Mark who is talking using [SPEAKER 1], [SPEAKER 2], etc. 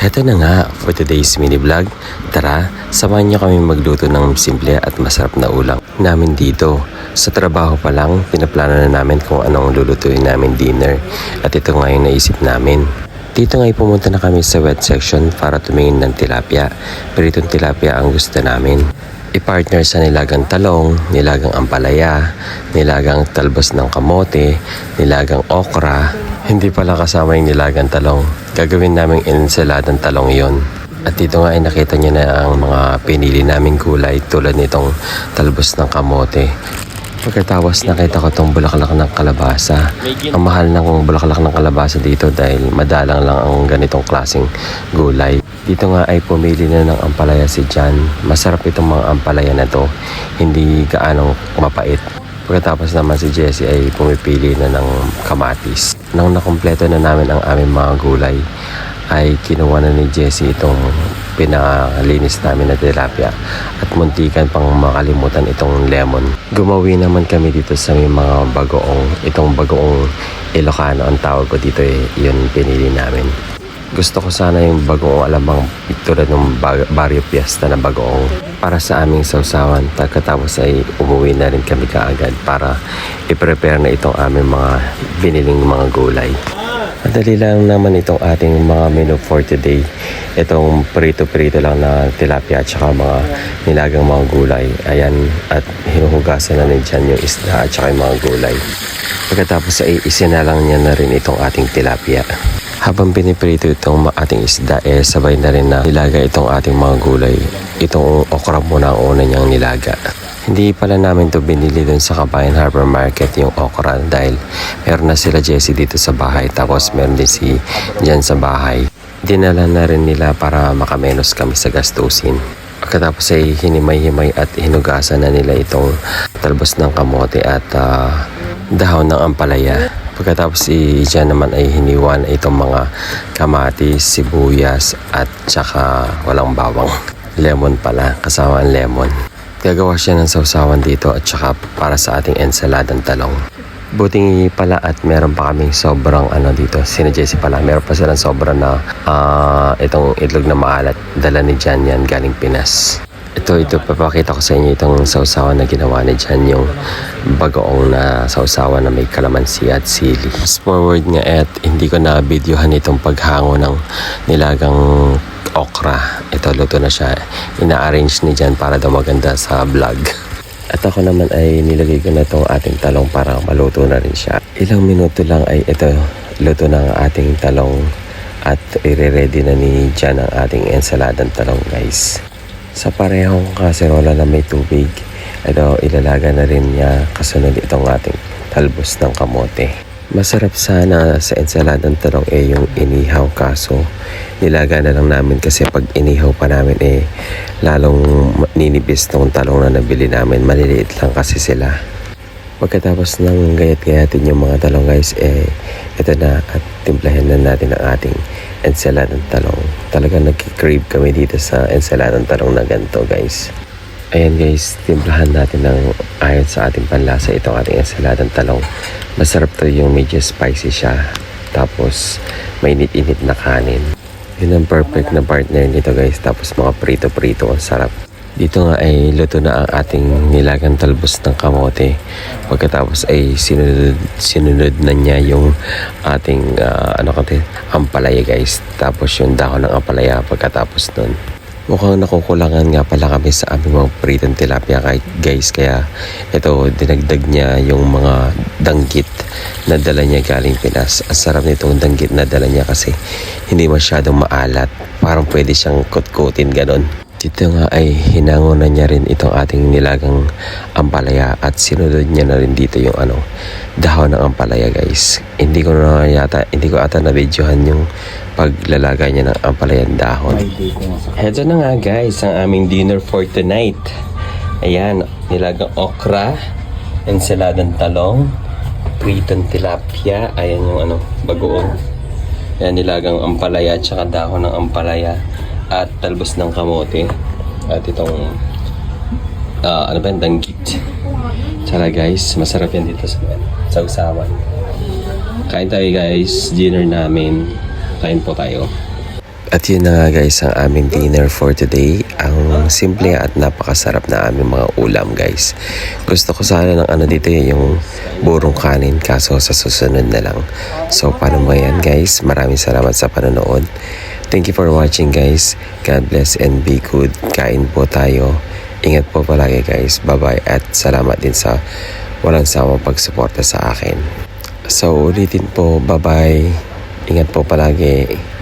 [SPEAKER 1] Heto na nga for today's mini vlog. Tara, samahan niyo kami magluto ng simple at masarap na ulam namin dito. Sa trabaho pa lang, pinaplano na namin kung anong lulutuin namin dinner. At ito nga yung naisip namin. Dito nga pumunta na kami sa wet section para tumingin ng tilapia. Pero itong tilapia ang gusto namin. I-partner sa nilagang talong, nilagang ampalaya, nilagang talbos ng kamote, nilagang okra. Hindi pala kasama yung nilagang talong. Gagawin naming ensaladang talong yon. At dito nga ay nakita niyo na ang mga pinili naming gulay tulad nitong talbos ng kamote. Pagkatapos nakita ko itong bulaklak ng kalabasa. Ang mahal ng bulaklak ng kalabasa dito dahil madalang lang ang ganitong klaseng gulay. Dito nga ay pumili na ng ampalaya si Jan. Masarap itong mga ampalaya na to. Hindi gaano mapait. Pagkatapos naman si Jessie ay pumipili na ng kamatis. Nang nakumpleto na namin ang aming mga gulay, ay kinuha na ni Jessie itong pinalinis namin na tilapia at muntikan pang makalimutan itong lemon. Gumawi naman kami dito sa may mga bagoong. Itong bagoong Ilocano ang tawag ko dito yun pinili namin. Gusto ko sana yung bagoong alamang tulad ng Barrio Fiesta na bagoong para sa aming sausawan. Pagkatapos ay umuwi na rin kami kaagad para i-prepare na itong aming mga biniling mga gulay. Madali lang naman itong ating mga menu for today. Itong prito-prito lang na tilapia at saka mga nilagang mga gulay. Ayan, at hinuhugasan na dyan yung isda at saka yung mga gulay. Pagkatapos ay isinalang niya na rin itong ating tilapia. Habang piniprito itong ating isda, sabay na rin na nilaga itong ating mga gulay. Itong okra muna ang una niyang nilaga. Hindi pala namin to binili dun sa Kabayan Harbor Market yung okra dahil meron na sila Jessie dito sa bahay tapos meron din si Jan sa bahay. Dinala na rin nila para makamenos kami sa gastusin. Pagkatapos ay hinimay-himay at hinugasan na nila itong talbos ng kamote at dahon ng ampalaya. Pagkatapos si Jan naman ay hiniwan itong mga kamatis, sibuyas at saka walang bawang. Lemon pala, kasama ang lemon. Gagawa siya ng sausawan dito at saka para sa ating ensaladang talong. Buting pala at meron pa kaming sobrang dito. Sina Jessie pala, meron pa silang sobrang na itong itlog na maalat. Dala ni Jan yan galing Pinas. Ito, papakita ko sa inyo itong sausawan na ginawa ni Jan, yung bagoong na sausawan na may kalamansi at sili. Fast forward nga at hindi ko na videohan itong paghango ng nilagang okra. Ito, luto na siya. Ina-arrange ni Jan para daw maganda sa vlog. At ako naman ay nilagay ko na itong ating talong para maluto na rin siya. Ilang minuto lang ay ito, luto na ang ating talong at i-ready na ni Jan ang ating ensaladang talong, guys. Sa parehong kaserola na may tubig, ilalaga na rin niya kasunod itong ating talbos ng kamote. Masarap sana sa ensaladang talong yung inihaw, kaso nilaga na lang namin kasi pag inihaw pa namin lalong ninipis tong talong na nabili namin. Maliliit lang kasi sila. Pagkatapos ng gayat-gayatin yung mga talong, guys, ito na at timplahin na natin ang ating ensaladang talong. Talagang nagki-crave kami dito sa ensaladang talong na ganito, guys. Ayan, guys, timplahan natin ng ayon sa ating panlasa itong ating ensaladang talong. Masarap to yung medyo spicy siya. Tapos may init-init na kanin. Yun ang perfect na partner nito, guys. Tapos mga prito-prito, ang sarap. Dito nga ay luto na ang ating nilagang talbos ng kamote. Pagkatapos ay sinunod na niya yung ating ampalaya, guys. Tapos yung dahon ng ampalaya pagkatapos nun. Mukhang nakukulangan nga pala kami sa aming mga pritong tilapia, guys. Kaya ito, dinagdag niya yung mga danggit na dala niya galing Pinas. Ang sarap nitong danggit na dala niya kasi hindi masyadong maalat. Parang pwede siyang kutkutin, ganon. Dito nga ay hinango na niya rin itong ating nilagang ampalaya at sinunod niya na rin dito yung dahon ng ampalaya, guys. Hindi ko ata na videohan yung paglalagay niya ng ampalayang dahon. Heto na nga, guys, ang aming dinner for tonight. Ayan, nilagang okra, ensaladang talong, pritong tilapia, ayan yung bagoong. Ayan, nilagang ampalaya at saka dahon ng ampalaya at talbos ng kamote at itong danggit. Tsara, guys, masarap yan dito sa usawan. Kain tayo, guys, dinner namin. Kain po tayo. At yun na nga guys ang aming dinner for today. Ang simple at napakasarap na aming mga ulam guys. Gusto ko sana ng dito yung burong kanin kaso sa susunod na lang. So paano mo yan guys? Maraming salamat sa panonood. Thank you for watching guys. God bless and be good. Kain po tayo. Ingat po palagi guys. Bye bye at salamat din sa walang sawang pagsuporta sa akin. So ulitin po. Bye bye. Ingat po palagi.